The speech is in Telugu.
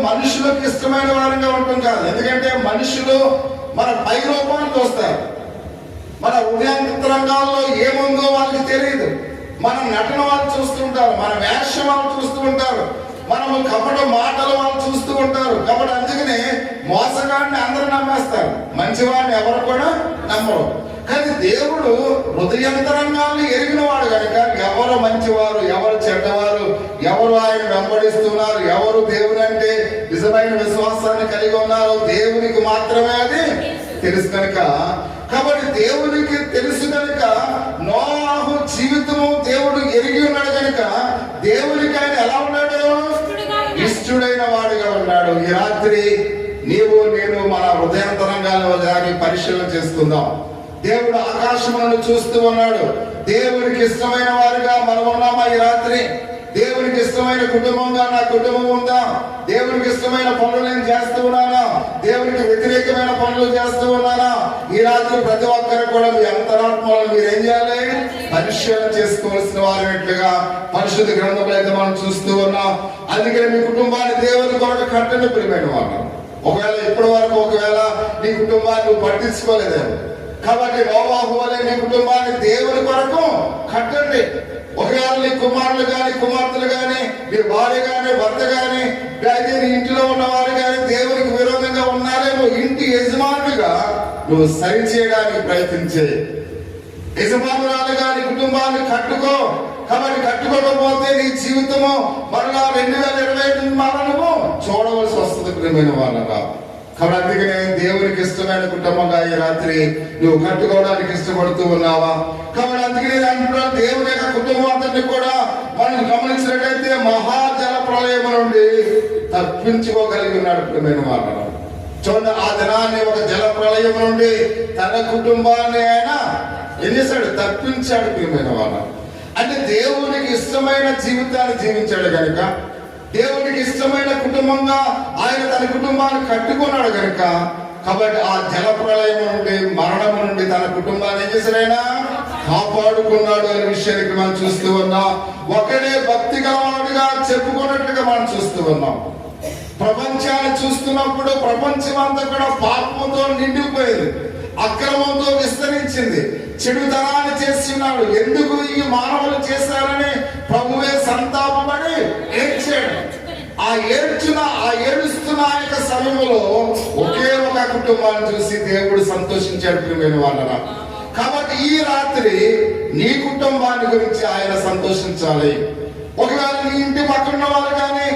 మనుషులకు ఇష్టమైన వారంగా ఉంటాం కాదు. ఎందుకంటే మనుషులు మన పై రూపాన్ని చూస్తారు, మన హృదయాంతరంగాల్లో ఏముందో వాళ్ళకి తెలియదు. మన నటన వాళ్ళు చూస్తుంటారు, మన వేషం వాళ్ళు చూస్తూ ఉంటారు, మనము కపట మాటలు వాళ్ళు చూస్తూ ఉంటారు. కాబట్టి అందుకనే మోసగాడిని అందరూ నమ్మేస్తారు, మంచివాడిని ఎవరు కూడా నమ్మరు. కానీ దేవుడు హృదయంతరంగాన్ని ఎరిగిన వాడు కనుక ఎవరు మంచివారు, ఎవరు చెడ్డవారు, ఎవరు ఆయన వెంబడిస్తున్నారు, ఎవరు దేవుని అంటే నిజమైన విశ్వాసాన్ని కలిగి ఉన్నారు, దేవునికి మాత్రమే అది తెలుసు కనుక. కాబట్టి దేవునికి తెలుసు కనుక నోవాహు జీవితము దేవుడు ఎరిగి ఉన్నాడు కనుక దేవునికి ఆయన ఎలా ఉన్నాడు? ఇష్టడైన వాడుగా ఉన్నాడు. ఈ రాత్రి నీవు నేను మన హృదయాంతరంగాల్లో దాన్ని పరిశీలన చేసుకుందాం. దేవుడు ఆకాశములను చూస్తూ ఉన్నాడు. దేవునికి ఇష్టమైన వారుగా మనం ఉన్నామా? ఈ రాత్రి దేవునికి ఇష్టమైన కుటుంబంగా నా కుటుంబం ఉందా? దేవునికి ఇష్టమైన పనులు నేను చేస్తూ ఉన్నానా? దేవునికి వ్యతిరేకమైన పనులు చేస్తూ ఉన్నానా? ఈ రాత్రి ప్రతి ఒక్కరు కూడా మీ అంతరాత్మలను మీరు ఏం చేయాలి? పరిశీలన చేసుకోవాల్సిన వారినట్లుగా పరిశుద్ధ గ్రంథంలో అయితే మనం చూస్తూ ఉన్నాం. అందుకని మీ కుటుంబాన్ని దేవుని కొరకు కట్టండి ప్రియమైన వాళ్ళు. ఒకవేళ ఇప్పటి వరకు ఒకవేళ నీ కుటుంబాన్ని నువ్వు పట్టించుకోలేదేమో, కాబట్టి నోవాహు వలె నీ కుటుంబాన్ని దేవుని కొరకు కట్టండి. ఒకవేళ నీ కుమారులు గాని కుమార్తెలు గాని నీ భార్య గాని భర్త గాని అయితే నీ ఇంటిలో ఉన్న వారు గాని దేవునికి విరోధంగా ఉన్నారేమో, ఇంటి యజమానుడిగా నువ్వు సరి చేయడానికి ప్రయత్నించే యజమానురాలుగా నీ కుటుంబాన్ని కట్టుకో. కాబట్టి కట్టుకోకపోతే నీ జీవితము మరలా 2025 మరణము చూడవలసి వస్తుంది ప్రియమైన వాళ్ళగా. కాబట్టి అందుకనే దేవునికి ఇష్టమైన కుటుంబంగా ఈ రాత్రి నువ్వు కట్టుకోవడానికి ఇష్టపడుతూ ఉన్నావా? కాబట్టి అందుకనే అంటున్నాను, దేవుని యొక్క కుటుంబం అంతటిని కూడా మనం గమనించినట్లయితే మహాజల ప్రళయం నుండి తప్పించుకోగలిగి ఉన్నాడు ప్రియమైన వాళ్ళను. చూడండి, ఆ దినాన్ని ఒక జల ప్రళయం నుండి తన కుటుంబాన్ని ఆయన ఏం చేశాడు? తప్పించాడు ప్రియమైన వాళ్ళను. అంటే దేవునికి ఇష్టమైన జీవితాన్ని జీవించాడు కనుక, దేవునికి ఇష్టమైన కుటుంబంగా ఆయన తన కుటుంబాన్ని కట్టుకున్నాడు కనుక, కాబట్టి ఆ జల ప్రళయం నుండి మరణం నుండి తన కుటుంబాన్ని ఏం చేశాడైనా కాపాడుకున్నాడు అనే విషయానికి మనం చూస్తూ ఉన్నాం. ఒకడే భక్తి గలవాడుగా చెప్పుకున్నట్లుగా మనం చూస్తూ ఉన్నాం. ప్రపంచాన్ని చూస్తున్నప్పుడు ప్రపంచం అంతా కూడా పాపంతో నిండిపోయింది, అక్రమంతో విస్తరించింది, చెడుతనాన్ని చేస్తున్నాడు. ఎందుకు ఈ మానవులు చేశారని ప్రభువే సంతాపపడి ఏడ్చాడు. ఆ ఏడుస్తున్న ఆ యొక్క సమయంలో ఒకే ఒక కుటుంబాన్ని చూసి దేవుడు సంతోషించాడు ప్రియమైన వాళ్ళరా. కాబట్టి ఈ రాత్రి నీ కుటుంబాన్ని గురించి ఆయన సంతోషించాలి. ఒకవేళ నీ ఇంటి పక్కన వాళ్ళు కానీ